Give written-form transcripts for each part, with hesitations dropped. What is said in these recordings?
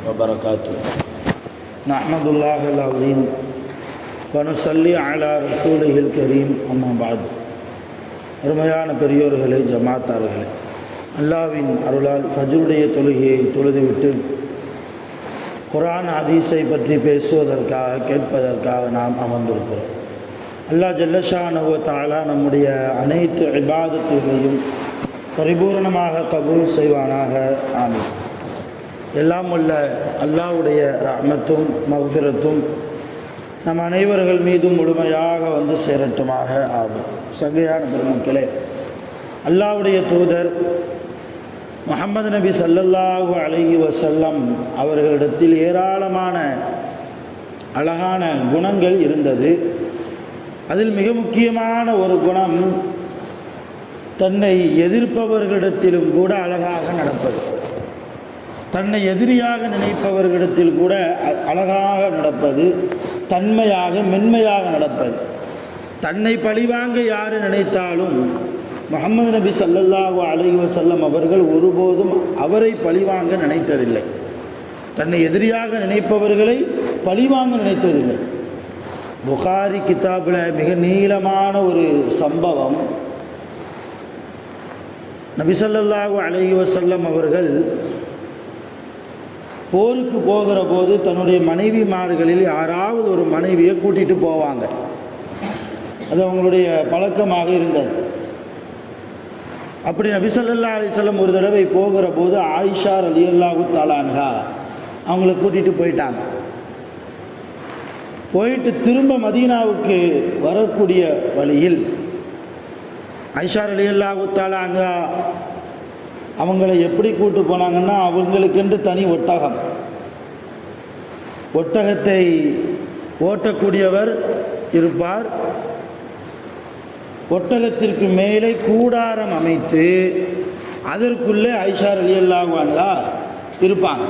وبركاته نحمد الله العظيم ونصلي على رسوله الكريم أما بعد. அருமையான பெரியோர்களே, ஜமாத்தார்களே, அல்லாஹ்வின் அருளால் ஃபஜ்ருடைய தொழுகையை தொழுதுவிட்டு குர்ஆன் ஹதீஸை பற்றி பேசுவதற்காக கேட்பதற்காக நாம் அமர்ந்திருக்கிறோம். அல்லாஹ் ஜல்லஷானஹு வ தஆலா நம்முடைய அனைத்து இபாதத்துகளையும் பரிபூர்ணமாக கபூல் செய்வானாக. ஆமீன். எல்லாம் உள்ள அல்லாஹ்வுடைய ரஹ்மத்தும் மக்ஃபிரத்தும் நம் அனைவர்கள் மீதும் முழுமையாக வந்து சேரட்டுமாக. ஆகும். சங்கையான பெருமக்களே, அல்லாஹ்வுடைய தூதர் முஹம்மது நபி ஸல்லல்லாஹு அலைஹி வஸல்லம் அவர்களிடத்தில் ஏராளமான அழகான குணங்கள் இருந்தது. அதில் மிக முக்கியமான ஒரு குணம், தன்னை எதிர்ப்பவர்களிடத்திலும் கூட அழகாக நடப்பது. தன்னை எதிரியாக நினைப்பவர்களிடத்தில் கூட அழகாக நடப்பது, தன்மையாக மென்மையாக நடப்பது. தன்னை பழிவாங்க யார் நினைத்தாலும் முஹம்மது நபி ஸல்லல்லாஹு அலைஹி வஸல்லம் அவர்கள் ஒருபோதும் அவரை பழிவாங்க நினைத்ததில்லை. தன்னை எதிரியாக நினைப்பவர்களை பழிவாங்க நினைத்ததில்லை. புகாரி கிதாபில் மிக நீளமான ஒரு சம்பவம். நபி ஸல்லல்லாஹு அலைஹி வஸல்லம் அவர்கள் போருக்கு போகிற போது தன்னுடைய மனைவிமார்களில் யாராவது ஒரு மனைவியை கூட்டிகிட்டு போவாங்க. அது அவங்களுடைய பழக்கமாக இருந்தது. அப்படி நபி ஸல்லல்லாஹு அலைஹி வஸல்லம் ஒரு தடவை போகிற போது ஆயிஷா ரலியல்லாஹு தஆலா அன்ஹா அவங்கள கூட்டிகிட்டு போயிட்டாங்க. போயிட்டு திரும்ப மதீனாவுக்கு வரக்கூடிய வழியில் ஆயிஷா ரலியல்லாஹு தஆலா அன்ஹா அவங்களை எப்படி கூட்டு போனாங்கன்னா, அவங்களுக்கென்று தனி ஒட்டகம், ஒட்டகத்தை ஓட்டக்கூடியவர் இருப்பார். ஒட்டகத்திற்கு மேலே கூடாரம் அமைத்து அதற்குள்ளே ஆயிஷா ரலியல்லாஹு அன்ஹா இருப்பாங்க.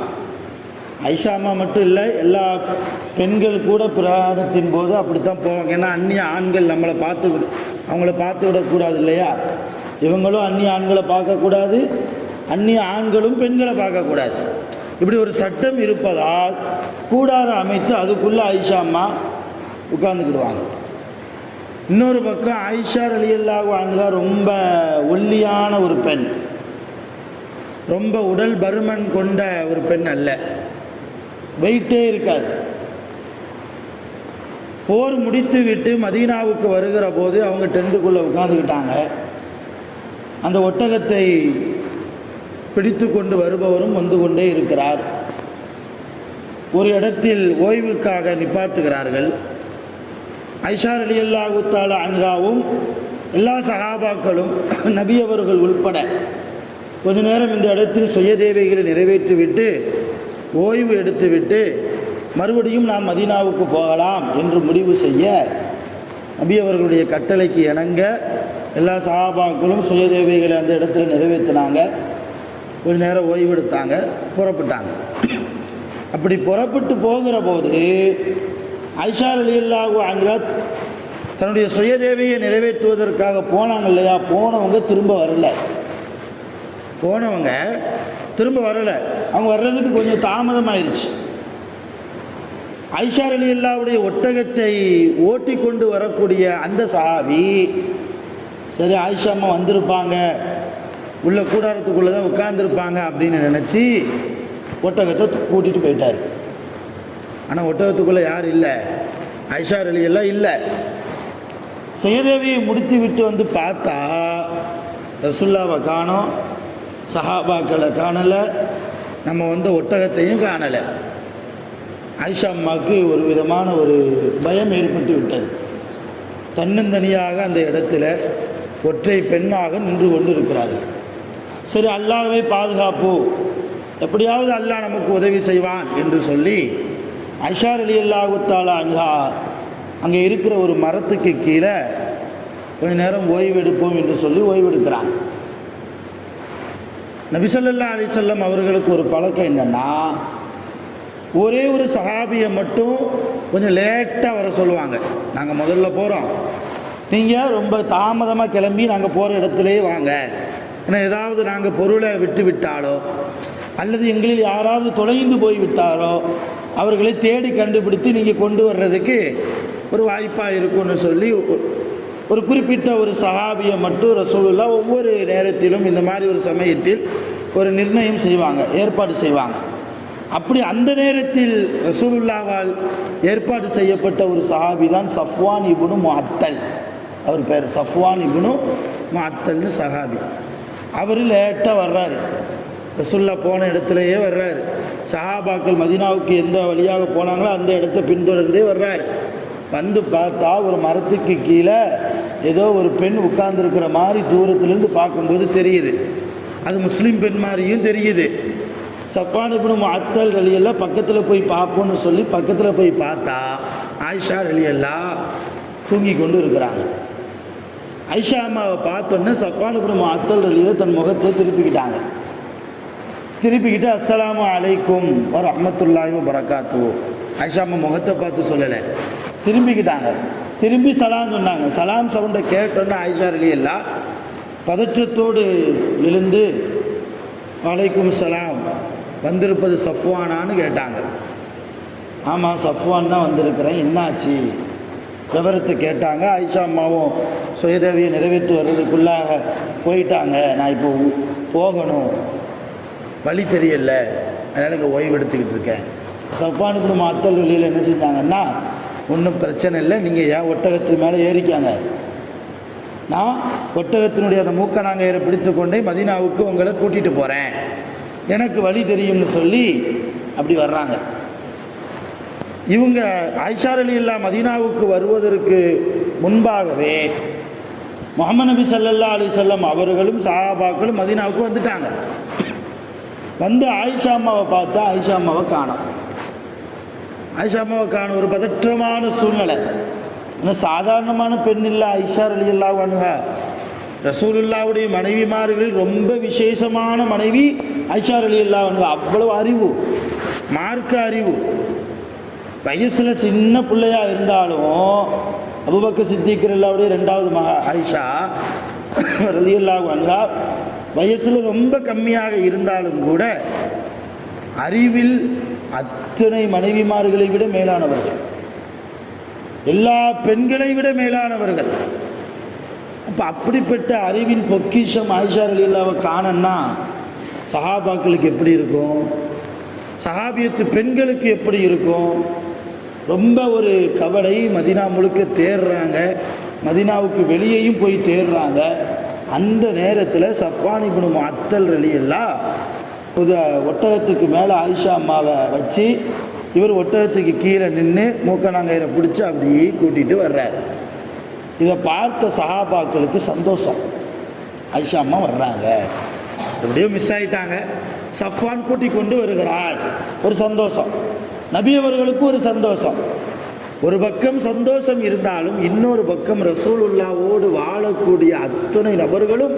ஆயிஷா அம்மா மட்டும் இல்லை, எல்லா பெண்கள் கூட பிரயாணத்தின் போது அப்படித்தான் போவாங்க. ஏன்னா அந்நிய ஆண்கள் அவங்கள பார்த்து விடக்கூடாது இல்லையா? இவங்களும் அந்நிய ஆண்களை பார்க்கக்கூடாது, அந்நிய ஆண்களும் பெண்களை பார்க்கக்கூடாது. இப்படி ஒரு சட்டம் இருப்பதால் கூடாரம் அமைத்து அதுக்குள்ளே ஆயிஷா அம்மா உட்கார்ந்துக்கிடுவாங்க. இன்னொரு பக்கம் ஆயிஷா ரலியல்லாஹு அன்ஹா ரொம்ப ஒல்லியான ஒரு பெண், ரொம்ப உடல் பருமன் கொண்ட ஒரு பெண் அல்ல, வெயிட்டே இருக்காது. போர் முடித்து விட்டு மதீனாவுக்கு வருகிற போது அவங்க டென்ட்டுக்குள்ளே உட்காந்துக்கிட்டாங்க. அந்த ஒட்டகத்தை பிடித்து கொண்டு வருபவரும் வந்து கொண்டே இருக்கிறார். ஒரு இடத்தில் ஓய்வுக்காக நிப்பாட்டுகிறார்கள். ஆயிஷா ரலியல்லாஹு தஆலா அன்ஹாவும் எல்லா சஹாபாக்களும் நபி அவர்கள் உள்பட கொஞ்ச நேரம் இந்த இடத்தில் சுய தேவைகளை நிறைவேற்றிவிட்டு ஓய்வு எடுத்துவிட்டு மறுபடியும் நாம் மதீனாவுக்கு போகலாம் என்று முடிவு செய்ய, நபி அவர்களுடைய கட்டளைக்கு இணங்க எல்லா சஹாபாக்களும் சுய தேவைகளை அந்த இடத்துல நிறைவேற்றினாங்க. கொஞ்ச நேரம் ஓய்வெடுத்தாங்க, புறப்பட்டாங்க. அப்படி புறப்பட்டு போகிற போது ஆயிஷா ரலியல்லாஹு அன்ஹா தன்னுடைய சுய தேவையை நிறைவேற்றுவதற்காக போனாங்க இல்லையா? போனவங்க திரும்ப வரலை. அவங்க வர்றதுக்கு கொஞ்சம் தாமதமாயிருச்சு. ஆயிஷா ரலியல்லாஹுடைய ஒட்டகத்தை ஓட்டி கொண்டு வரக்கூடிய அந்த சஹாபி, சரி ஆயிஷா அம்மா வந்திருப்பாங்க, உள்ள கூடாரத்துக்குள்ளே தான் உட்கார்ந்துருப்பாங்க அப்படின்னு நினச்சி ஒட்டகத்தை கூட்டிகிட்டு போயிட்டார். ஆனால் ஒட்டகத்துக்குள்ளே யார் இல்லை, ஆயிஷா ரலியல்லாஹு இல்லை. சுயதேவியை முடித்து விட்டு வந்து பார்த்தா ரசூலுல்லாவை காணோம், சஹாபாக்களை காணலை, நம்ம வந்து ஒட்டகத்தையும் காணலை. ஆயிஷா அம்மாவுக்கு ஒரு விதமான ஒரு பயம் ஏற்பட்டு விட்டது. தன்னந்தனியாக அந்த இடத்துல ஒற்றை பெண்ணாக நின்று கொண்டு இருக்கிறார்கள். சரி, அல்லாஹ்வே பாதுகாப்பு, எப்படியாவது அல்லாஹ் நமக்கு உதவி செய்வான் என்று சொல்லி ஆயிஷா ரலியல்லாஹு தஆலா அன்ஹா அங்கே இருக்கிற ஒரு மரத்துக்கு கீழே கொஞ்ச நேரம் ஓய்வெடுப்போம் என்று சொல்லி ஓய்வெடுக்கிறாங்க. நபி ஸல்லல்லாஹு அலைஹி வஸல்லம் அவர்களுக்கு ஒரு பழக்கம் என்னென்னா, ஒரே ஒரு சஹாபியை மட்டும் கொஞ்சம் லேட்டாக வர சொல்லுவாங்க. நாங்கள் முதல்ல போகிறோம், நீங்கள் ரொம்ப தாமதமாக கிளம்பி நாங்கள் போகிற இடத்துலையே வாங்க. ஏன்னா ஏதாவது நாங்கள் பொருளை விட்டு விட்டாலோ அல்லது எங்களில் யாராவது தொலைந்து போய் விட்டாலோ அவர்களை தேடி கண்டுபிடித்து நீங்கள் கொண்டு வர்றதுக்கு ஒரு வாய்ப்பாக இருக்கும்னு சொல்லி ஒரு குறிப்பிட்ட ஒரு சஹாபியை மட்டும் ரசூலுல்லாஹ் ஒவ்வொரு நேரத்திலும் இந்த மாதிரி ஒரு சமயத்தில் ஒரு நிர்ணயம் செய்வாங்க, ஏற்பாடு செய்வாங்க. அப்படி அந்த நேரத்தில் ரசூலுல்லாவால் ஏற்பாடு செய்யப்பட்ட ஒரு சஹாபி தான் சஃப்வான் இப்னு முஅத்தல். அவர் பேர் சஃப்வான் இப்னு முஅத்தல்னு சஹாபி. அவர் லேட்டாக வர்றாரு, ரசூலுல்லாஹ் போன இடத்துலையே வர்றாரு. சஹாபாக்கள் மதீனாவுக்கு எந்த வழியாக போனாங்களோ அந்த இடத்த பின்தொடர்ந்தே வர்றாரு. வந்து பார்த்தா ஒரு மரத்துக்கு கீழே ஏதோ ஒரு பெண் உட்கார்ந்துருக்கிற மாதிரி தூரத்துலேருந்து பார்க்கும்போது தெரியுது. அது முஸ்லீம் பெண் மாதிரியும் தெரியுது. சஃப்வான் இப்னு முஅத்தல் ரலியல்லாஹு பக்கத்தில் போய் பார்ப்போன்னு சொல்லி பக்கத்தில் போய் பார்த்தா ஆயிஷா ரலியல்லாஹு தூங்கி கொண்டு இருக்கிறாங்க. ஆயிஷா அம்மாவை பார்த்தோன்னே சஃப்வான் இப்னு முஅத்தல் ரலியல்லாஹு தன் முகத்தை திருப்பிக்கிட்டாங்க. திருப்பிக்கிட்டு அஸ்ஸலாமு அலைக்கும் வ ரஹ்மத்துல்லாஹி வ பரக்காத்துஹு. ஆயிஷா அம்மா முகத்தை பார்த்து சொல்லலை, திரும்பிக்கிட்டாங்க. திரும்பி சலாம் சொன்னாங்க. சலாம் சவுண்டை கேட்டோன்னே ஆயிஷா ரலியல்லாஹு பதற்றத்தோடு எழுந்து வலைக்கும் சலாம், வந்திருப்பது சஃப்வானான்னு கேட்டாங்க. ஆமாம் சஃப்வான் தான் வந்திருக்கிறேன், என்னாச்சு விவரத்தை கேட்டாங்க. ஆயிஷா அம்மாவும் சுயதேவியை நிறைவேற்றி வர்றதுக்குள்ளாக போயிட்டாங்க. நான் இப்போ போகணும், வழி தெரியல, அதனால் இங்கே ஓய்வு எடுத்துக்கிட்டு இருக்கேன். சஃப்வான் இப்னு முஅத்தல் வெளியில் என்ன செஞ்சாங்கன்னா, ஒன்றும் பிரச்சனை இல்லை, நீங்கள் ஏன் ஒட்டகத்து மேலே ஏறிக்காங்க, நான் ஒட்டகத்தினுடைய அந்த மூக்கணாங்கயிறை பிடித்து கொண்டே மதீனாவுக்கு உங்களை கூட்டிகிட்டு போகிறேன், எனக்கு வழி தெரியும்னு சொல்லி அப்படி வர்றாங்க. இவங்க ஆயிஷா ரலியல்லாஹு மதீனாவுக்கு வருவதற்கு முன்பாகவே முஹம்மது நபி ஸல்லல்லாஹு அலைஹி வஸல்லம் அவர்களும் சஹாபாக்களும் மதீனாவுக்கு வந்துட்டாங்க. வந்து ஆயிஷா அம்மாவை பார்த்தா ஆயிஷா அம்மாவை காணோம். ஆயிஷா அம்மாவை காணும், ஒரு பதற்றமான சூழ்நிலை. ஆனால் சாதாரணமான பெண் இல்லை ஆயிஷா ரலியல்லாஹு அன்ஹா. ரசூலுல்லாவுடைய மனைவிமார்களில் ரொம்ப விசேஷமான மனைவி ஆயிஷா ரலியல்லாஹு அன்ஹா. அவ்வளவு அறிவு, மார்க்க அறிவு. வயசில் சின்ன பிள்ளையாக இருந்தாலும் அபூபக்கர் சித்திக் ரலியல்லாஹுடைய ரெண்டாவது மகா ஆயிஷா ரலியல்லாஹு அன்ஹா வயசில் ரொம்ப கம்மியாக இருந்தாலும் கூட அறிவில் அத்தனை மனைவிமார்களை விட மேலானவர்கள், எல்லா பெண்களை விட மேலானவர்கள். அப்போ அப்படிப்பட்ட அறிவின் பொக்கிஷம் ஆயிஷா ரலியல்லாஹு காணன்னா சஹாபாக்களுக்கு எப்படி இருக்கும், சஹாபியத்து பெண்களுக்கு எப்படி இருக்கும்? ரொம்ப ஒரு கவலை. மதீனா முழுக்க தேடுறாங்க, மதீனாவுக்கு வெளியேயும் போய் தேடுறாங்க. அந்த நேரத்தில் சஃப்வான் இப்னு முஅத்தல் ரலியல்லாஹு ஒட்டகத்துக்கு மேலே ஆயிஷா அம்மாவை வச்சு இவர் ஒட்டகத்துக்கு கீழே நின்று மூக்கணாங்கயிறை பிடிச்சி அப்படியே கூட்டிகிட்டு வர்றார். இதை பார்த்த சஹாபாக்களுக்கு சந்தோஷம், ஆயிஷா அம்மா வர்றாங்க, எப்படியோ மிஸ் ஆகிட்டாங்க, சஃப்வான் கூட்டி கொண்டு வருகிறார், ஒரு சந்தோஷம். நபி அவர்களுக்கு ஒரு சந்தோஷம். ஒரு பக்கம் சந்தோஷம் இருந்தாலும் இன்னொரு பக்கம் ரசூலுல்லாவோடு வாழக்கூடிய அத்தனை நபர்களும்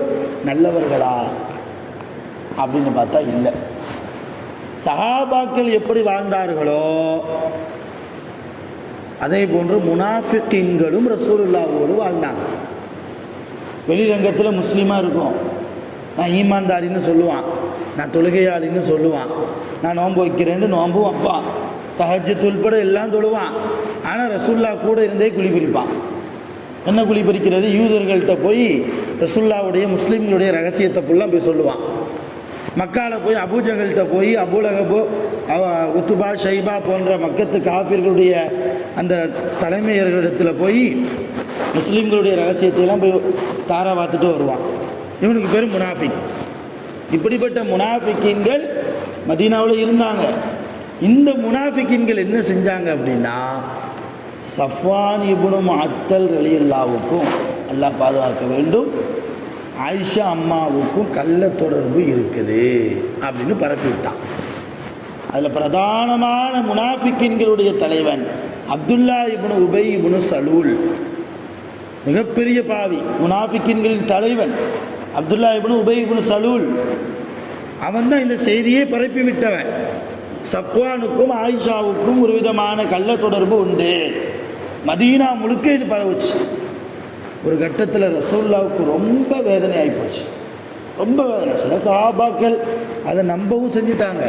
நல்லவர்களா அப்படின்னு பார்த்தா இல்லை. சஹாபாக்கள் எப்படி வாழ்ந்தார்களோ அதே போன்று முனாஃபிகீன்களும் ரசூலுல்லாவோடு வாழ்ந்தாங்க. வெளிரங்கத்தில் முஸ்லீமாக இருக்கும், நான் ஈமான்தாரின்னு சொல்லுவான், நான் தொழுகையாளின்னு சொல்லுவான், நான் நோன்பு வைக்கிறேன்னு நோன்பு வைப்பான், தஹஜ்ஜுத் உள்பட எல்லாம் தொழுவான். ஆனால் ரசூல்லா கூட இருந்தே குழி பறிப்பான். என்ன குழி பறிக்கிறது? யூதர்கள்ட்ட போய் ரசூல்லாவுடைய முஸ்லீம்களுடைய ரகசியத்தை ஃபுல்லாக போய் சொல்லுவான். மக்காவில் போய் அபூஜகல்கிட்ட போய் அபூலகபோ உத்துபா ஷைபா போன்ற மக்கத்து காஃபிர்களுடைய அந்த தலைமையர்களிடத்தில் போய் முஸ்லீம்களுடைய ரகசியத்தையெல்லாம் போய் தாரா பார்த்துட்டு வருவான். இவனுக்கு பேர் முனாஃபிக். இப்படிப்பட்ட முனாஃபிக்கீன்கள் மதீனாவில் இருந்தாங்க. இந்த முனாஃபிக்கீன்கள் என்ன செஞ்சாங்க அப்படின்னா, சஃப்வான் இப்னு முஅத்தல் ரலியல்லாஹுக்கும் அல்லாஹ் பாதுகாக்க வேண்டும், ஆயிஷா அம்மாவுக்கும் கள்ள தொடர்பு இருக்குது அப்படின்னு பரப்பி விட்டான். அதில் பிரதானமான முனாஃபிக்கின்களுடைய தலைவன் அப்துல்லா இப்னு உபை இப்னு சலூல். மிகப்பெரிய பாவி, முனாஃபிக்கின்களின் தலைவன் அப்துல்லா இப்னு உபை இப்னு சலூல். அவன் தான் இந்த செய்தியை பரப்பி விட்டவன். சஃப்வானுக்கும் ஆயிஷாவுக்கும் ஒரு விதமான கள்ள தொடர்பு உண்டு. மதீனா முழுக்க இது பரவுச்சு. ஒரு கட்டத்தில் ரசூலுல்லாவுக்கு ரொம்ப வேதனை ஆகிப்போச்சு, ரொம்ப வேதனை. சில சஹாபாக்கள் அதை நம்பவும் செஞ்சுட்டாங்க.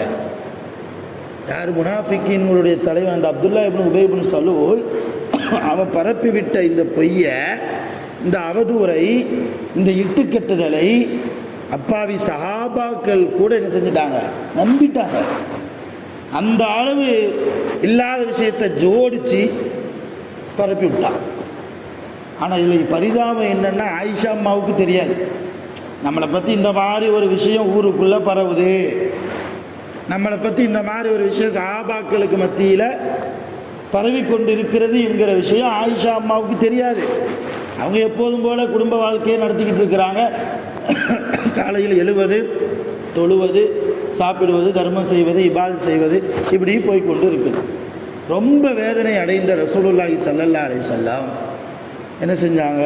யார்? முனாஃபிக்கின்களுடைய தலைவன் அந்த அப்துல்லா இப்னு உபை இப்னு சலூல். அவன் பரப்பி விட்ட இந்த பொய்யை, இந்த அவதூறை, இந்த இட்டுக்கட்டுதலை அப்பாவி சஹாபாக்கள் கூட என்ன செஞ்சுட்டாங்க? நம்பிட்டாங்க. அந்த அளவு இல்லாத விஷயத்தை ஜோடிச்சு பரப்பி விட்டான். ஆனால் இதில் பரிதாபம் என்னென்னா, ஆயிஷா அம்மாவுக்கு தெரியாது நம்மளை பற்றி இந்த மாதிரி ஒரு விஷயம் ஊருக்குள்ளே பரவுது, நம்மளை பற்றி இந்த மாதிரி ஒரு விஷயம் சஹாபாக்களுக்கு மத்தியில் பரவி கொண்டு இருக்கிறது என்கிற விஷயம் ஆயிஷா அம்மாவுக்கு தெரியாது. அவங்க எப்போதும் போல் குடும்ப வாழ்க்கையை நடத்திக்கிட்டு இருக்கிறாங்க. காலையில் எழுவது, தொழுவது, சாப்பிடுவது, தர்மம் செய்வது, இபாதத் செய்வது, இப்படி போய்கொண்டு இருக்குது. ரொம்ப வேதனை அடைந்த ரசூலுல்லாஹி ஸல்லல்லாஹு அலைஹி வஸல்லம் என்ன செஞ்சாங்க?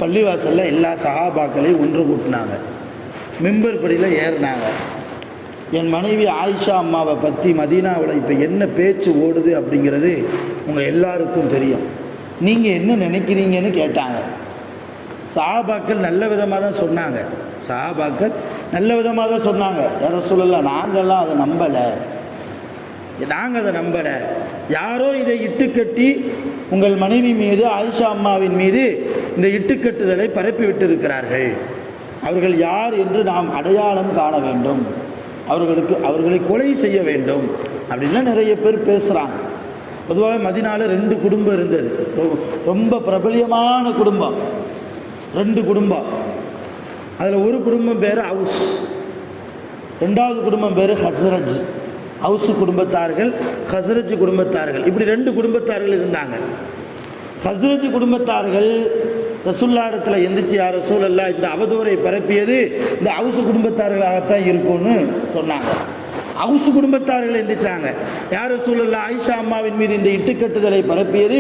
பள்ளிவாசலில் எல்லா சஹாபாக்களையும் ஒன்று கூட்டினாங்க. மிம்பர் படியில் ஏறினாங்க. என் மனைவி ஆயிஷா அம்மாவை பற்றி மதீனாவில் இப்போ என்ன பேச்சு ஓடுது அப்படிங்கிறது உங்கள் எல்லாருக்கும் தெரியும், நீங்கள் என்ன நினைக்கிறீங்கன்னு கேட்டாங்க. சஹாபாக்கள் நல்ல விதமாக தான் சொன்னாங்க. சஹாபாக்கள் நல்ல விதமாக தான் சொன்னாங்க. யாரும் சொல்லலை, நாங்கள்லாம் அதை நம்பலை, நாங்கள் அதை நம்பலை. யாரோ இதை இட்டுக்கட்டி உங்கள் மனைவி மீது, ஆயிஷா அம்மாவின் மீது இந்த இட்டுக்கட்டுதலை பரப்பி விட்டிருக்கிறார்கள். அவர்கள் யார் என்று நாம் அடையாளம் காண வேண்டும், அவர்களை கொலை செய்ய வேண்டும் அப்படின்லாம் நிறைய பேர் பேசுகிறாங்க. பொதுவாக மதீனாவில் 2 குடும்பம் இருந்தது, ரொம்ப பிரபலியமான குடும்பம். 2 குடும்பம். அதில் ஒரு குடும்பம் பேர் அவுஸ், 2வது குடும்பம் பேர் ஹஸ்ரஜ். அவுசு குடும்பத்தார்கள், ஹஸ்ரஜ் குடும்பத்தார்கள், இப்படி 2 குடும்பத்தார்கள் இருந்தாங்க. ஹஸ்ரஜ் குடும்பத்தார்கள் ரசூலுல்லாஹ்விடத்தில் எந்திரிச்சு, யார் ரசூலல்லாஹ், இந்த அவதூறை பரப்பியது இந்த அவுசு குடும்பத்தார்களாகத்தான் இருக்கும்னு சொன்னாங்க. அவுசு குடும்பத்தார்கள் எந்திரிச்சாங்க, யார் ரசூலல்லாஹ், ஆயிஷா அம்மாவின் மீது இந்த இட்டுக்கட்டுதலை பரப்பியது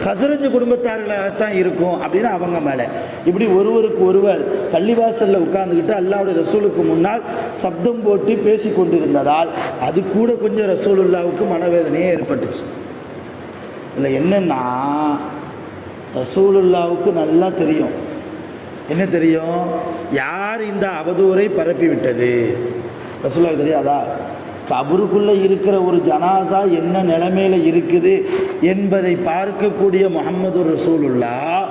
ஹஸ்ரஜ் குடும்பத்தார்களாகத்தான் இருக்கும் அப்படின்னு அவங்க மேலே. இப்படி ஒருவருக்கு ஒருவர் பள்ளிவாசலில் உட்கார்ந்துக்கிட்டு அல்லாஹ்வுடைய ரசூலுக்கு முன்னால் சப்தம் போட்டு பேசி கொண்டிருந்ததால் அது கூட கொஞ்சம் ரசூலுல்லாஹ்வுக்கு மனவேதனையே ஏற்பட்டுச்சு. இதில் என்னென்னா, ரசூலுல்லாஹ்வுக்கு நல்லா தெரியும். என்ன தெரியும்? யார் இந்த அவதூறை பரப்பி விட்டது ரசூலுல்லாஹ்வுக்கு தெரியாதா? கபருக்குள்ளே இருக்கிற ஒரு ஜனாசா என்ன நிலைமையில் இருக்குது என்பதை பார்க்கக்கூடிய முஹம்மது ரசூலுல்லாஹ்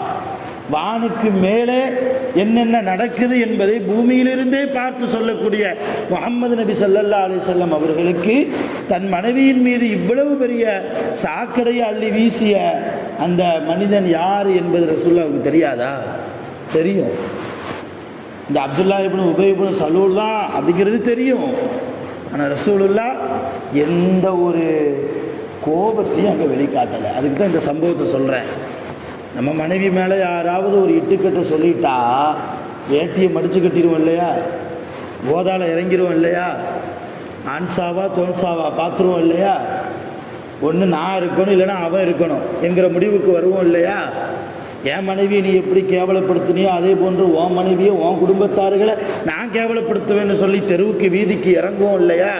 வானுக்கு மேலே என்னென்ன நடக்குது என்பதை பூமியிலிருந்தே பார்த்து சொல்லக்கூடிய முஹம்மது நபி ஸல்லல்லாஹு அலைஹி வஸல்லம் அவர்களுக்கு தன் மனைவியின் மீது இவ்வளவு பெரிய சாக்கடையை அள்ளி வீசிய அந்த மனிதன் யார் என்பது ரசூலுல்லாஹ்வுக்கு தெரியாதா? தெரியும். இந்த அப்துல்லா இப்னு உபை இப்னு சலூல் தான் அப்படிங்கிறது தெரியும். ஆனால் ரசூலுல்லாஹ் எந்த ஒரு கோபத்தையும் அங்கே வெளிக்காட்டலை. அதுக்கு தான் இந்த சம்பவத்தை சொல்கிறேன். நம்ம மனைவி மேலே யாராவது ஒரு இட்டுக்கட்டை சொல்லிட்டா வேட்டியை மடித்து கட்டிடுவோம் இல்லையா, போதால இறங்கிடுவோம் இல்லையா, ஆன்சாவா தோன்சாவா பார்த்துருவோம் இல்லையா, ஒன்று நான் இருக்கணும் இல்லைன்னா அவன் இருக்கணும் என்கிற முடிவுக்கு வருவோம் இல்லையா. என் மனைவியை நீ எப்படி கேவலப்படுத்தினியோ அதே போன்று உன் மனைவியை, உன் குடும்பத்தார்களை நான் கேவலப்படுத்துவேன்னு சொல்லி தெருவுக்கு வீதிக்கு இறங்குவோம் இல்லையா.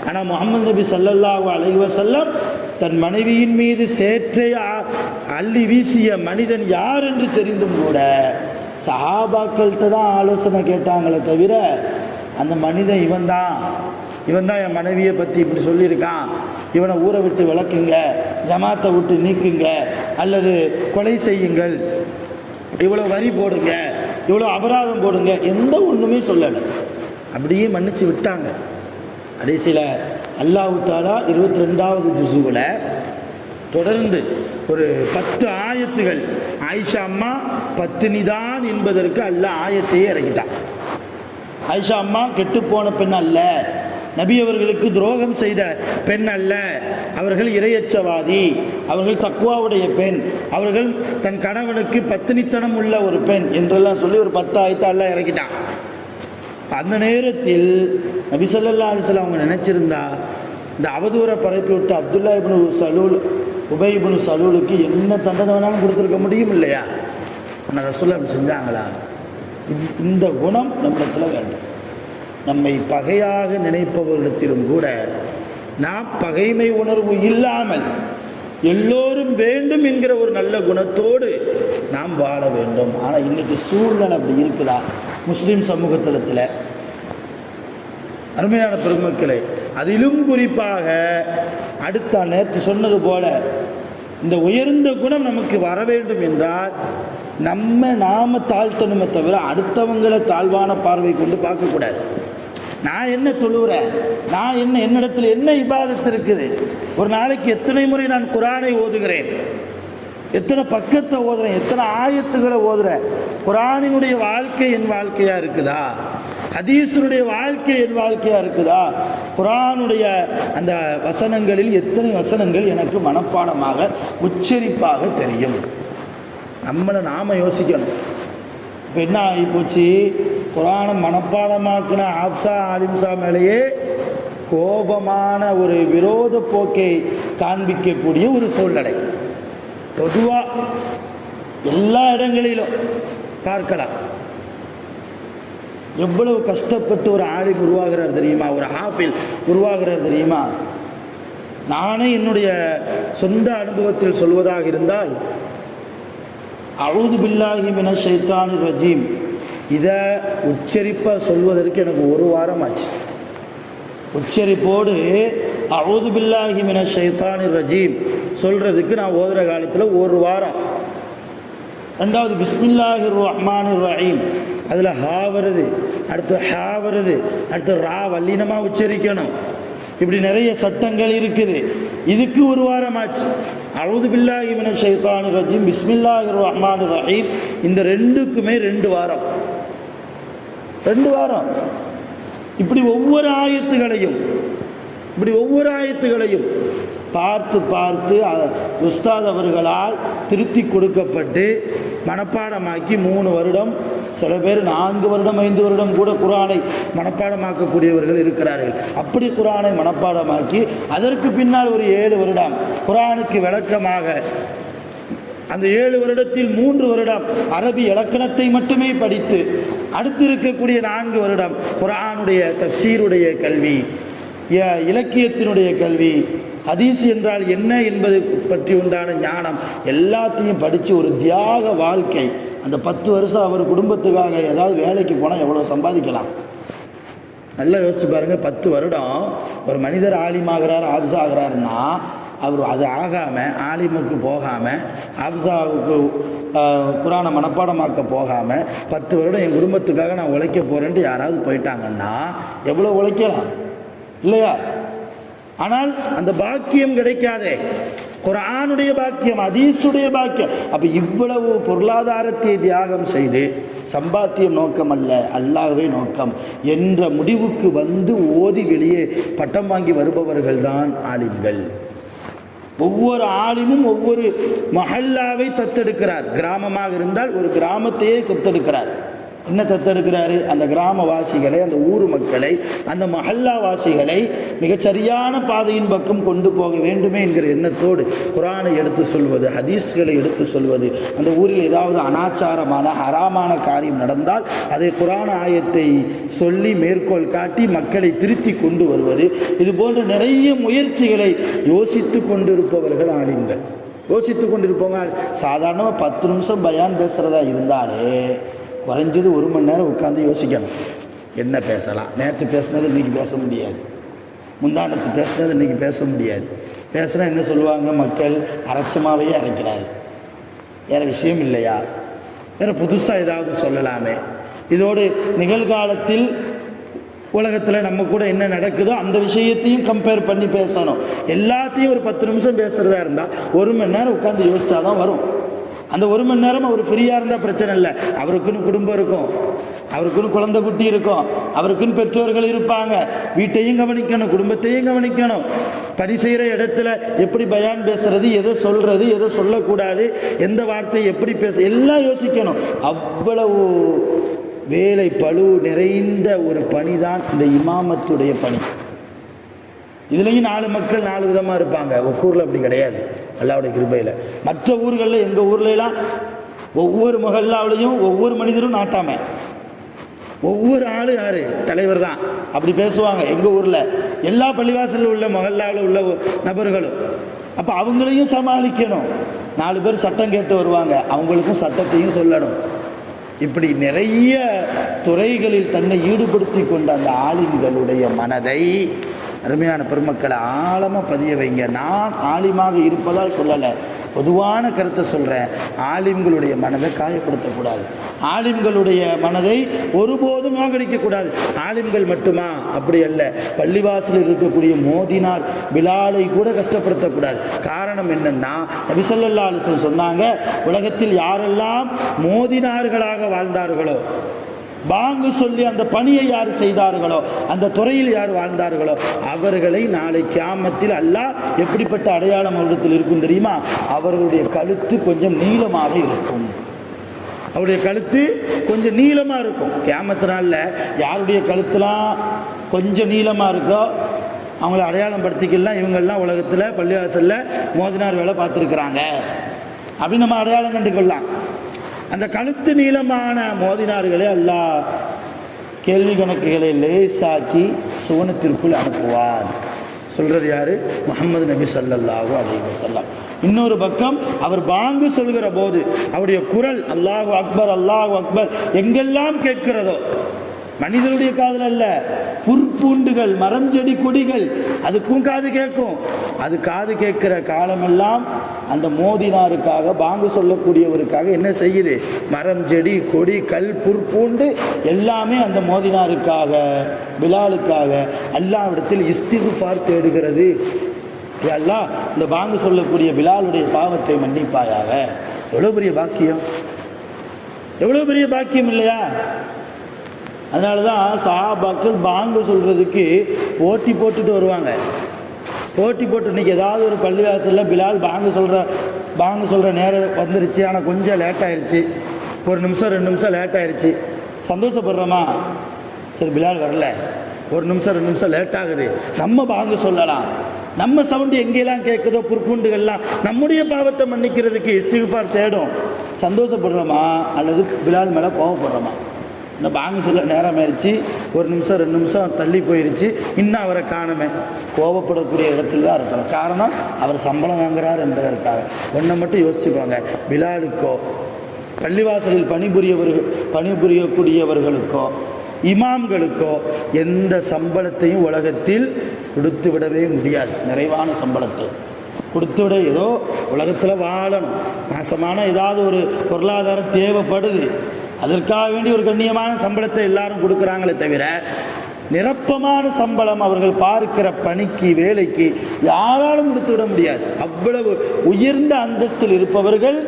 ஆனால் முஹம்மது நபி ஸல்லல்லாஹு அலைஹி வஸல்லம் தன் மனைவியின் மீது சேற்றை அள்ளி வீசிய மனிதன் யார் என்று தெரிந்தும் கூட சஹாபாக்கள்கிட்ட தான் ஆலோசனை கேட்டாங்களே தவிர, அந்த மனிதன் இவன் தான் என் மனைவியை பற்றி இப்படி சொல்லியிருக்கான், இவனை ஊரை விட்டு விளக்குங்க, ஜமாத்தை விட்டு நீக்குங்க, அல்லது கொலை செய்யுங்கள், இவ்வளோ வரி போடுங்க, இவ்வளோ அபராதம் போடுங்க, எந்த ஒன்றுமே சொல்லலை. அப்படியே மன்னிச்சு விட்டாங்க. கடைசியில் அல்லாஹ் தஆலா 22வது ஜுஸுவில் தொடர்ந்து ஒரு 10 ஆயத்துகள் ஆயிஷா அம்மா பத்தினிதான் என்பதற்கு அல்லாஹ் ஆயத்தையே இறக்கிட்டான். ஆயிஷா அம்மா கெட்டுப்போன பெண் அல்ல, நபி அவர்களுக்கு துரோகம் செய்த பெண் அல்ல, அவர்கள் இறையச்சவாதி, அவர்கள் தக்வாவுடைய பெண், அவர்கள் தன் கணவனுக்கு பத்தினித்தனம் உள்ள ஒரு பெண் என்றெல்லாம் சொல்லி ஒரு 10 ஆயத்தை அல்லாஹ் இறக்கிட்டான். அந்த நேரத்தில் நபி ஸல்லல்லாஹு அலைஹி வஸல்லம் அவங்க நினச்சிருந்தா இந்த அவதூறை பரப்பி விட்டு அப்துல்லா இப்னு சலூல், உபை இப்னு சலூலுக்கு என்ன தண்டனை வேணாலும் கொடுத்துருக்க முடியும் இல்லையா? ஆனால் ரசூலுல்லாஹ் அப்படி செஞ்சாங்களா? இந்த குணம் நம்மிடத்தில் வேண்டும். நம்மை பகையாக நினைப்பவர்களிடத்திலும் கூட நாம் பகைமை உணர்வு இல்லாமல் எல்லோரும் வேண்டும் என்கிற ஒரு நல்ல குணத்தோடு நாம் வாழ வேண்டும். ஆனால் இன்றைக்கி சூழ்நிலை அப்படி இருக்குதா முஸ்லீம் சமூகத்தில்? அருமையான பெருமக்களே, அதிலும் குறிப்பாக அடுத்த நேற்று சொன்னது போல இந்த உயர்ந்த குணம் நமக்கு வர வேண்டும் என்றால் நாம தாழ்த்தணுமே தவிர அடுத்தவங்களை தாழ்வான பார்வை கொண்டு பார்க்கக்கூடாது. நான் என்ன தொழுகிறேன், நான் என்னிடத்தில் என்ன இபாதத்து இருக்குது, ஒரு நாளைக்கு எத்தனை முறை நான் குர்ஆனை ஓதுகிறேன், எத்தனை பக்கத்தை ஓதுறேன், எத்தனை ஆயத்துக்களை ஓதுறேன், குர்ஆனினுடைய வாழ்க்கை என் வாழ்க்கையாக இருக்குதா, ஹதீஸுடைய வாழ்க்கை என் வாழ்க்கையாக இருக்குதா, குர்ஆனுடைய அந்த வசனங்களில் எத்தனை வசனங்கள் எனக்கு மனப்பாடமாக உச்சரிப்பாக தெரியும். நம்மளை நாம் யோசிக்கணும். இப்போ என்ன ஆகி போச்சு, குர்ஆனை மனப்பாடமாக்கின ஆப்சா ஆலிம்சா மேலேயே கோபமான ஒரு விரோத போக்கை காண்பிக்கக்கூடிய ஒரு சூழ்நிலை பொதுவாக எல்லா இடங்களிலும் பார்க்கலாம். எவ்வளவு கஷ்டப்பட்டு ஒரு ஆலிம் உருவாகிறார் தெரியுமா, ஒரு ஹாஃபில் உருவாகிறார் தெரியுமா? நானே என்னுடைய சொந்த அனுபவத்தில் சொல்வதாக இருந்தால், அஊது பில்லாஹி மினஷ் ஷைத்தானிர் ரஜீம் இதை உச்சரிப்பாக சொல்வதற்கு எனக்கு ஒரு வாரம் ஆச்சு. உச்சரிப்போடு அஊது பில்லாஹி மினஷ் ஷைத்தானிர் ரஜீம் சொல்கிறதுக்கு நான் ஓதுகிற காலத்தில் ஒரு வாரம். ரெண்டாவது பிஸ்மில்லாஹிர் ரஹ்மானிர் ரஹீம், அதில் ஹா வருது, அடுத்து ஹா வருது, அடுத்து ரா வல்லினமாக உச்சரிக்கணும். இப்படி நிறைய சட்டங்கள் இருக்குது. இதுக்கு ஒரு வாரம் ஆச்சு. அஊது பில்லாஹி மினஷ் ஷைத்தானிர் ரஜீம், பிஸ்மில்லாஹிர் ரஹ்மானிர் ரஹீம், இந்த ரெண்டுக்குமே 2 வாரம். இப்படி ஒவ்வொரு ஆயத்துகளையும் பார்த்து பார்த்து உஸ்தாத் அவர்களால் திருத்தி கொடுக்கப்பட்டு மனப்பாடமாக்கி 3 வருடம், சில பேர் 4 வருடம் 5 வருடம் கூட குர்ஆனை மனப்பாடமாக்கக்கூடியவர்கள் இருக்கிறார்கள். அப்படி குர்ஆனை மனப்பாடமாக்கி அதற்கு பின்னால் ஒரு 7 வருடம் குர்ஆனுக்கு விளக்கமாக, அந்த 7 வருடத்தில் 3 வருடம் அரபி இலக்கணத்தை மட்டுமே படித்து, அடுத்து இருக்கக்கூடிய 4 வருடம் குர்ஆனுடைய தஃப்சீருடைய கல்வி, இலக்கியத்தினுடைய கல்வி, ஹதீஸ் என்றால் என்ன என்பது பற்றி உண்டான ஞானம் எல்லாத்தையும் படித்து ஒரு தியாக வாழ்க்கை. அந்த 10 வருஷம் அவர் குடும்பத்துக்காக ஏதாவது வேலைக்கு போனால் எவ்வளோ சம்பாதிக்கலாம்? நல்லா யோசிச்சு பாருங்கள். 10 வருடம் ஒரு மனிதர் ஆலிமாகிறார், ஆபிசா ஆகிறாருன்னா, அவர் அது ஆகாமல் ஆலிமுக்கு போகாமல் ஆபிசாவுக்கு குர்ஆனை மனப்பாடமாக்க போகாமல் 10 வருடம் என் குடும்பத்துக்காக நான் உழைக்க போகிறேன்ட்டு யாராவது போயிட்டாங்கன்னா எவ்வளோ உழைக்கலாம் இல்லையா? ஆனால் அந்த பாக்கியம் கிடைக்காதே. குர்ஆனுடைய பாக்கியம், ஹதீஸுடைய பாக்கியம். அப்போ இவ்வளவு பொருளாதாரத்தை தியாகம் செய்து சம்பாத்தியம் நோக்கம் அல்ல, அல்லாஹ்வே நோக்கம் என்ற முடிவுக்கு வந்து ஓதி வெளியே பட்டம் வாங்கி வருபவர்கள் தான் ஆலிம்கள். ஒவ்வொரு ஆலிமும் ஒவ்வொரு மஹல்லாவை தத்தெடுக்கிறார். கிராமமாக இருந்தால் ஒரு கிராமத்தையே தத்தெடுக்கிறார். என்ன தத்தெடுக்கிறாரு? அந்த கிராமவாசிகளை, அந்த ஊர் மக்களை, அந்த மஹல்லாவாசிகளை மிகச்சரியான பாதையின் பக்கம் கொண்டு போக வேண்டுமே என்கிற எண்ணத்தோடு குர்ஆனை எடுத்து சொல்வது, ஹதீஸ்களை எடுத்து சொல்வது. அந்த ஊரில் ஏதாவது அனாச்சாரமான ஹராமான காரியம் நடந்தால் அதை குர்ஆன் ஆயத்தை சொல்லி மேற்கோள் காட்டி மக்களை திருத்தி கொண்டு வருவது. இது போன்ற நிறைய முயற்சிகளை யோசித்து கொண்டிருப்பவர்கள் ஆலிம்கள். யோசித்து கொண்டிருப்பவங்க சாதாரணமாக 10 நிமிஷம் பயான் பேசுகிறதா இருந்தாலே குறைஞ்சது 1 மணி நேரம் உட்காந்து யோசிக்கணும். என்ன பேசலாம்? நேற்று பேசுனது இன்றைக்கி பேச முடியாது, முந்தானத்து பேசுனது இன்றைக்கி பேச முடியாது. பேசுனா என்ன சொல்லுவாங்க? மக்கள் அரைச்சமாகவே அரைக்கிறாரு, வேறு விஷயம் இல்லையா, வேறு புதுசாக ஏதாவது சொல்லலாமே. இதோடு நிகழ்காலத்தில் உலகத்தில் நம்ம கூட என்ன நடக்குதோ அந்த விஷயத்தையும் கம்பேர் பண்ணி பேசணும். எல்லாத்தையும் ஒரு 10 நிமிஷம் பேசுகிறதா இருந்தால் 1 மணி நேரம் உட்காந்து யோசித்தா தான் வரும். அந்த 1 மணி நேரம் அவர் ஃப்ரீயாக இருந்தால் பிரச்சனை இல்லை. அவருக்குன்னு குடும்பம் இருக்கும், அவருக்குன்னு குழந்தை குட்டி இருக்கும், அவருக்குன்னு பெற்றோர்கள் இருப்பாங்க. வீட்டையும் கவனிக்கணும், குடும்பத்தையும் கவனிக்கணும். பணி செய்கிற இடத்துல எப்படி பயான் பேசுறது, எதை சொல்கிறது, எதை சொல்லக்கூடாது, எந்த வார்த்தையை எப்படி பேச, எல்லாம் யோசிக்கணும். அவ்வளவு வேலை பளு நிறைந்த ஒரு பணி தான் இந்த இமாமத்துடைய பணி. இதுலேயும் 4 மக்கள் 4 விதமாக இருப்பாங்க. ஒக்கூரில் அப்படி கிடையாது, அல்லாஹ்வுடைய கிருபையில். மற்ற ஊர்களில், எங்கள் ஊர்லலாம் ஒவ்வொரு மஹல்லாவிலையும் ஒவ்வொரு மனிதரும் நாட்டாமை, ஒவ்வொரு ஆளும் யார் தலைவர் தான் அப்படி பேசுவாங்க. எங்கள் ஊரில் எல்லா பள்ளிவாசலில் உள்ள மஹல்லாவில் உள்ள நபர்களும். அப்போ அவங்களையும் சமாளிக்கணும். 4 பேர் சட்டம் கேட்டு வருவாங்க, அவங்களுக்கும் சட்டத்தையும் சொல்லணும். இப்படி நிறைய துறைகளில் தன்னை ஈடுபடுத்தி கொண்ட அந்த ஆலிம்களுடைய மனதை, அருமையான பெருமக்களை, ஆழமாக பதிய வைங்க. நான் ஆலிமாக இருப்பதால் சொல்லலை, பொதுவான கருத்தை சொல்கிறேன். ஆலிம்களுடைய மனதை காயப்படுத்தக்கூடாது, ஆலிம்களுடைய மனதை ஒருபோதும் நோகடிக்கக்கூடாது. ஆலிம்கள் மட்டுமா? அப்படி அல்ல. பள்ளிவாசலில் இருக்கக்கூடிய மோதினார் பிலாலை கூட கஷ்டப்படுத்தக்கூடாது. காரணம் என்னன்னா, நபி ஸல்லல்லாஹு அலைஹி வஸல்லம் சொன்னாங்க, உலகத்தில் யாரெல்லாம் மோதினார்களாக வாழ்ந்தார்களோ, பாங்கு சொல்லி அந்த பணியை யார் செய்தார்களோ, அந்த துறையில் யார் வாழ்ந்தார்களோ, அவர்களை நாளை கியாமத்தில் அல்லாஹ் எப்படிப்பட்ட அடையாளம் அவரிடத்தில் இருக்கும் தெரியுமா? அவர்களுடைய கழுத்து கொஞ்சம் நீளமாக இருக்கும். அவருடைய கழுத்து கொஞ்சம் நீளமாக இருக்கும். கியாமத்து நாளில் யாருடைய கழுத்துலாம் கொஞ்சம் நீளமாக இருக்கோ அவங்கள அடையாளம் படுத்திக்கலாம். இவங்கெல்லாம் உலகத்தில் பள்ளிவாசலில் மோதினார் வேலை பார்த்துருக்குறாங்க அப்படின்னு நம்ம அடையாளம் கண்டுக்கொள்ளலாம். அந்த கழுத்து நீளமான மோதினார்களே அல்லாஹ் கேள்வி கணக்குகளை லேசாக்கி சுவனத்திற்குள் அனுப்புவார். சொல்கிறது யார்? முஹம்மது நபி ஸல்லல்லாஹு அலைஹி வஸல்லம். இன்னொரு பக்கம் அவர் பாங்கு சொல்கிற போது அவருடைய குரல் அல்லாஹு அக்பர் அல்லாஹு அக்பர் எங்கெல்லாம் கேட்கிறதோ, மனிதனுடைய காதில் அல்ல, புற்பூண்டுகள், மரம் செடி கொடிகள் அதுக்கும் காது கேட்கும். அது காது கேட்கிற காலமெல்லாம் அந்த மோதினாருக்காக, பாங்கு சொல்லக்கூடியவருக்காக என்ன செய்யுது? மரம் செடி கொடி கல் புற்பூண்டு எல்லாமே அந்த மோதினாருக்காக, பிலாலுக்காக அல்லாஹ்விடத்தில் இஸ்திக்ஃபார் தேடுகிறது. அல்லாஹ் இந்த பாங்கு சொல்லக்கூடிய பிலாலுடைய பாவத்தை மன்னிப்பாயாக. எவ்வளோ பெரிய பாக்கியம், எவ்வளோ பெரிய பாக்கியம் இல்லையா? அதனால தான் சஹாபாக்கள் பாங்கு சொல்கிறதுக்கு போட்டி போட்டுட்டு வருவாங்க. போட்டி போட்டு இன்றைக்கி ஏதாவது ஒரு பள்ளிவாசலில் பிலால் பாங்கு சொல்கிற நேரம் வந்துருச்சு, ஆனால் கொஞ்சம் லேட் ஆயிடுச்சு, 1 நிமிஷம் 2 நிமிஷம் லேட் ஆயிடுச்சு, சந்தோஷப்படுறோமா? சரி, பிலால் வரல, 1 நிமிஷம் 2 நிமிஷம் லேட் ஆகுது, நம்ம பாங்கு சொல்லலாம். நம்ம சவுண்டு எங்கெல்லாம் கேட்குதோ, புற்பூண்டுகள்லாம் நம்முடைய பாவத்தை மன்னிக்கிறதுக்கு இஸ்திக்ஃபார் தேடும். சந்தோஷப்படுறோமா அல்லது பிலால் மேலே கோவப்படுறோமா? இந்த பாங்கு சொல்ல நேரம் ஆயிடுச்சு, 1 நிமிஷம் 2 நிமிஷம் தள்ளி போயிடுச்சு, இன்னும் அவரை காணுமே, கோபப்படக்கூடிய இடத்துல தான் இருக்கிறோம். காரணம், அவர் சம்பளம் வாங்குறார் என்பதற்காக. ஒன்றை மட்டும் யோசிச்சுக்கோங்க, பிலாலுக்கோ பள்ளிவாசலில் பணிபுரியக்கூடியவர்களுக்கோ இமாம்களுக்கோ எந்த சம்பளத்தையும் உலகத்தில் கொடுத்து விடவே முடியாது. நிறைவான சம்பளத்தை கொடுத்து விட, ஏதோ உலகத்தில் வாழணும், மாசமான ஏதாவது ஒரு பொருளாதாரம் தேவைப்படுது, அதற்காக வேண்டி ஒரு கண்ணியமான சம்பளத்தை எல்லாரும் கொடுக்குறாங்களே தவிர, நிரப்பமான சம்பளம் அவர்கள் பார்க்கிற பணிக்கு, வேலைக்கு யாராலும் கொடுத்து விட முடியாது. அவ்வளவு உயர்ந்த அந்தஸ்தில் இருப்பவர்கள்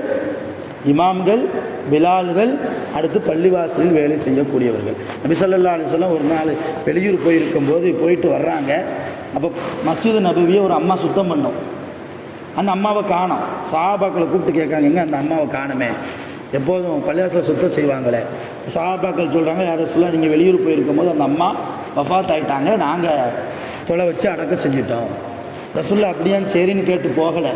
இமாம்கள், பிலால்கள், அடுத்து பள்ளிவாசலில் வேலை செய்யக்கூடியவர்கள். நபி ஸல்லல்லாஹு அலைஹி வஸல்லம் ஒரு நாள் வெளியூர் போயிட்டு வர்றாங்க. அப்போ மஸ்ஜித் நபவியை ஒரு அம்மா சுத்தம் பண்ணோம். அந்த அம்மாவை காணோம். சஹாபாக்களை கூப்பிட்டு கேட்காங்க, எங்கே அந்த அம்மாவை காணுமே, எப்போதும் பள்ளிவாசலில் சுத்தம் செய்வாங்களே. சஹாபாக்கள் சொல்கிறாங்க, யார் ரசூலுல்லாஹ், நீங்கள் வெளியூர் போயிருக்கும்போது அந்த அம்மா வஃபாத் ஆகிட்டாங்க, நாங்கள் தொலை வச்சு அடக்கம் செஞ்சிட்டோம். ரசூலுல்லாஹ் அப்படியான்னு சரின்னு கேட்டு போகலை.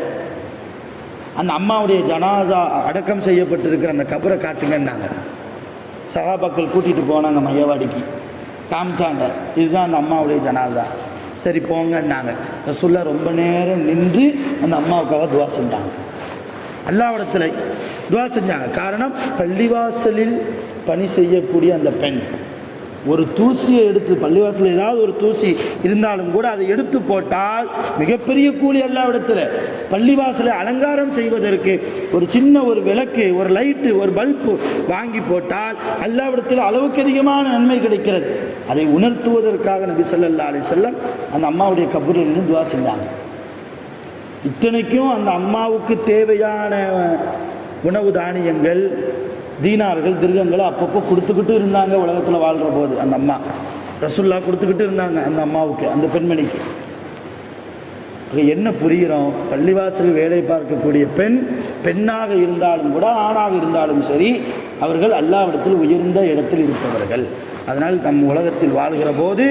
அந்த அம்மாவுடைய ஜனாசா அடக்கம் செய்யப்பட்டிருக்கிற அந்த கபரை காட்டுங்கன்னாங்க. சஹாபாக்கள் கூட்டிகிட்டு போனாங்க, மையவாடிக்கு காமிச்சாங்க, இதுதான் அந்த அம்மாவுடைய ஜனாசா. சரி போங்கன்னாங்க. ரசூலுல்லாஹ் ரொம்ப நேரம் நின்று அந்த அம்மாவுக்காக துவா செஞ்சாங்க, அல்லாஹ்விடத்தில் துவா செஞ்சாங்க. காரணம், பள்ளிவாசலில் பணி செய்யக்கூடிய அந்த பெண் ஒரு தூசியை எடுத்து, பள்ளிவாசலில் ஏதாவது ஒரு தூசி இருந்தாலும் கூட அதை எடுத்து போட்டால் மிகப்பெரிய கூலி அல்லாஹ்விடத்தில். பள்ளிவாசலை அலங்காரம் செய்வதற்கு ஒரு சின்ன ஒரு விளக்கு, ஒரு லைட்டு, ஒரு பல்பு வாங்கி போட்டால் அல்லாஹ்விடத்தில் அளவுக்கு அதிகமான நன்மை கிடைக்கிறது. அதை உணர்த்துவதற்காக நபி ஸல்லல்லாஹு அலைஹி வஸல்லம் அந்த அம்மாவுடைய கபரில் இருந்து துவா செஞ்சாங்க. இத்தனைக்கும் அந்த அம்மாவுக்கு தேவையான உணவு தானியங்கள், தீனார்கள், திருகங்களை அப்பப்போ கொடுத்துக்கிட்டு இருந்தாங்க. உலகத்தில் வாழ்கிற போது அந்த அம்மா ரசூலுல்லாஹ் கொடுத்துக்கிட்டு இருந்தாங்க அந்த அம்மாவுக்கு, அந்த பெண்மணிக்கு. என்ன புரிகிறோம்? பள்ளிவாசல் வேலை பார்க்கக்கூடிய பெண்ணாக இருந்தாலும் கூட, ஆணாக இருந்தாலும் சரி, அவர்கள் அல்லாஹ்விடத்தில் உயர்ந்த இடத்தில் இருப்பவர்கள். அதனால் நம் உலகத்தில் வாழ்கிற போது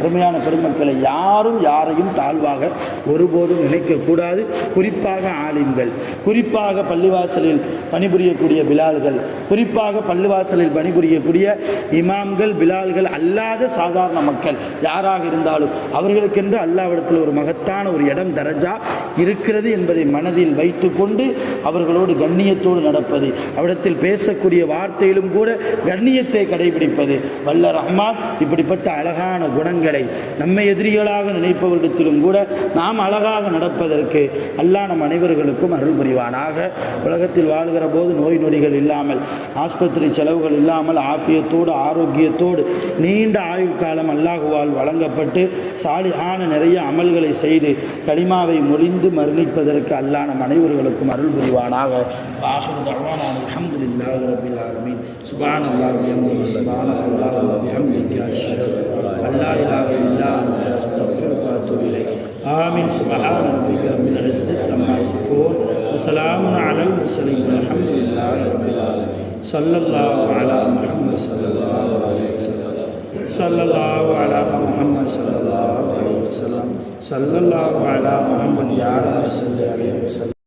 உண்மையான பெருமக்களை யாரும் யாரையும் தாழ்வாக ஒருபோதும் நினைக்கக்கூடாது. குறிப்பாக ஆலிம்கள், குறிப்பாக பள்ளிவாசலில் பணிபுரியக்கூடிய பிலால்கள், குறிப்பாக பள்ளிவாசலில் பணிபுரியக்கூடிய இமாம்கள், பிலால்கள் அல்லாத சாதாரண மக்கள் யாராக இருந்தாலும் அவர்களுக்கென்று அல்லாஹ்விடத்தில் ஒரு மகத்தான ஒரு இடம் தரஜா இருக்கிறது என்பதை மனதில் வைத்து கொண்டு அவர்களோடு கண்ணியத்தோடு நடப்பது, அவ்விடத்தில் பேசக்கூடிய வார்த்தையிலும் கூட கண்ணியத்தை கடைபிடிப்பது. வல்ல ரஹ்மான் இப்படிப்பட்ட அழகான குணங்களை நம்மை எதிரிகளாக நினைப்பவரிடத்திலும் கூட நாம் அழகாக நடப்பதற்கு அல்லாஹ் நம் அனைவர்களுக்கும் அருள் புரிவானாக. உலகத்தில் வாழ்கிற போது நோய் நொடிகள் இல்லாமல், ஆஸ்பத்திரி செலவுகள் இல்லாமல், ஆஃபியத்தோடு ஆரோக்கியத்தோடு நீண்ட ஆயுள் காலம் அல்லாஹுவால் வழங்கப்பட்டு சாலிஹான நிறைய அமல்களை செய்து கலிமாவை மொழிந்து மரணிப்பதற்கு அல்லாஹ் நம் அனைவர்களுக்கும் அருள் புரிவானாக. ஆகிரு தஅவானா அல்ஹம்துலில்லாஹி ரப்பில் ஆலமீன். சுப்ஹானல்லாஹி வ பிஹம்திஹி, சுப்ஹானல்லாஹி வ பிஹம்திஹி, அஷ்ஹது அன் லா இலாஹ இல்லா அன்த, அஸ்தக்ஃபிருக வ அத்தூபு இலைக். ஆமீன். சுப்ஹான ரப்பிக ரப்பில் இஸ்ஸத்தி அம்மா யசிஃபூன் வ ஸலாமுன் அலல் முர்ஸலீன் வல்ஹம்துலில்லாஹி ரப்பில் ஆலமீன். ஸல்லல்லாஹு அலா முஹம்மத் ஸல்லல்லாஹு அலைஹி வஸல்லம். ஸல்லல்லாஹு அலா முஹம்மத் ஸல்லல்லாஹு அலைஹி வஸல்லம். ஸல்லல்லாஹு அலா முஹம்மத் யா ரப்பி ஸல்லி அலைஹி வஸல்லம்.